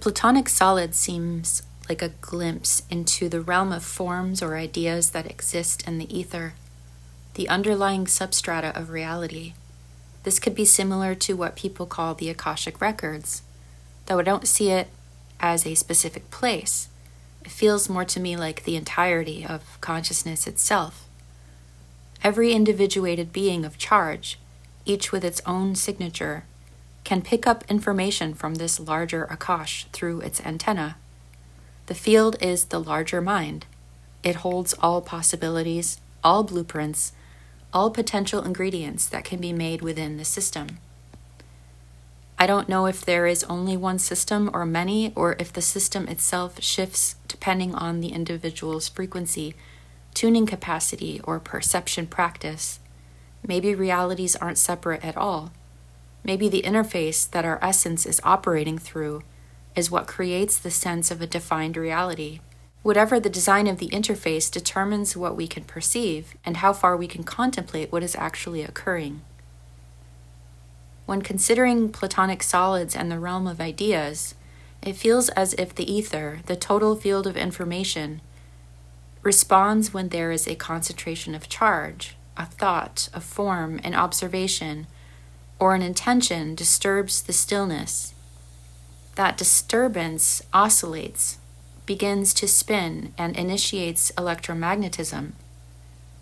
Platonic solid seems like a glimpse into the realm of forms or ideas that exist in the ether, the underlying substrata of reality. This could be similar to what people call the Akashic records, though I don't see it as a specific place. It feels more to me like the entirety of consciousness itself. Every individuated being of charge, each with its own signature, can pick up information from this larger Akash through its antenna. The field is the larger mind. It holds all possibilities, all blueprints, all potential ingredients that can be made within the system. I don't know if there is only one system or many, or if the system itself shifts depending on the individual's frequency, tuning capacity, or perception practice. Maybe realities aren't separate at all. Maybe the interface that our essence is operating through is what creates the sense of a defined reality. Whatever the design of the interface determines what we can perceive and how far we can contemplate what is actually occurring. When considering Platonic solids and the realm of ideas, it feels as if the ether, the total field of information, responds when there is a concentration of charge, a thought, a form, an observation, or an intention disturbs the stillness. That disturbance oscillates, begins to spin, and initiates electromagnetism.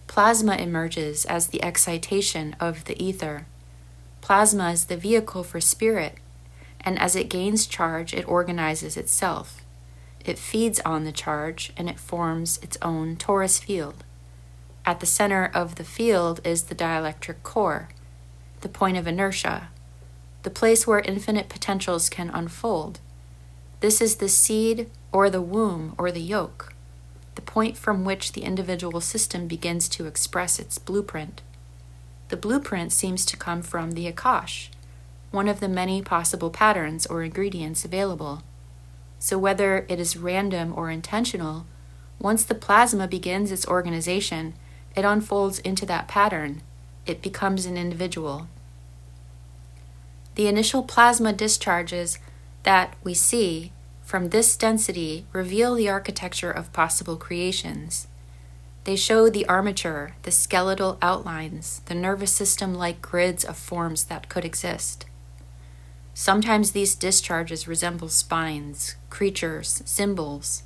Plasma emerges as the excitation of the ether. Plasma is the vehicle for spirit, and as it gains charge, it organizes itself. It feeds on the charge, and it forms its own torus field. At the center of the field is the dielectric core, the point of inertia, the place where infinite potentials can unfold. This is the seed or the womb or the yolk, the point from which the individual system begins to express its blueprint. The blueprint seems to come from the Akash, one of the many possible patterns or ingredients available. So whether it is random or intentional, once the plasma begins its organization, it unfolds into that pattern. It becomes an individual. The initial plasma discharges that we see from this density reveal the architecture of possible creations. They show the armature, the skeletal outlines, the nervous system-like grids of forms that could exist. Sometimes these discharges resemble spines, creatures, symbols.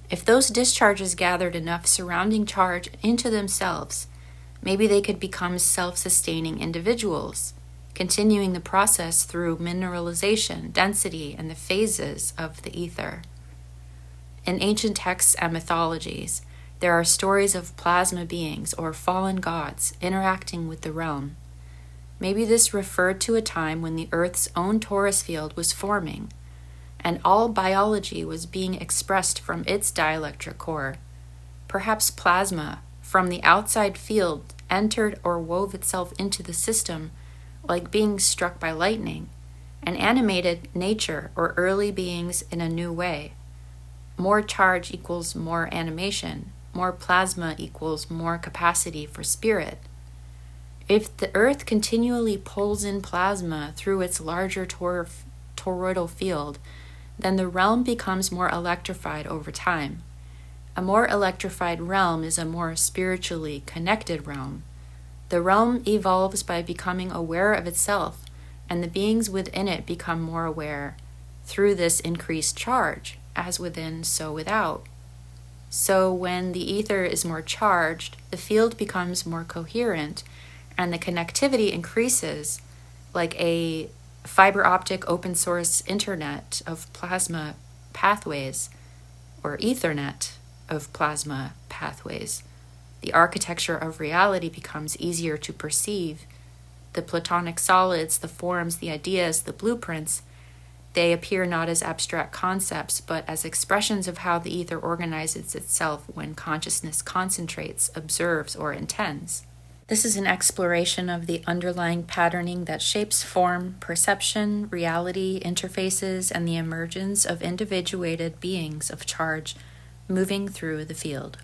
If those discharges gathered enough surrounding charge into themselves, maybe they could become self-sustaining individuals, continuing the process through mineralization, density, and the phases of the ether. In ancient texts and mythologies, there are stories of plasma beings or fallen gods interacting with the realm. Maybe this referred to a time when the Earth's own torus field was forming, and all biology was being expressed from its dielectric core. Perhaps plasma, from the outside field, entered or wove itself into the system like being struck by lightning, and animated nature or early beings in a new way. More charge equals more animation. More plasma equals more capacity for spirit. If the Earth continually pulls in plasma through its larger toroidal field, then the realm becomes more electrified over time. A more electrified realm is a more spiritually connected realm. The realm evolves by becoming aware of itself, and the beings within it become more aware through this increased charge, as within, so without. So when the ether is more charged, the field becomes more coherent, and the connectivity increases, like a fiber optic open source internet of plasma pathways, or Ethernet of plasma pathways. The architecture of reality becomes easier to perceive. The Platonic solids, the forms, the ideas, the blueprints, they appear not as abstract concepts, but as expressions of how the ether organizes itself when consciousness concentrates, observes, or intends. This is an exploration of the underlying patterning that shapes form, perception, reality, interfaces, and the emergence of individuated beings of charge moving through the field.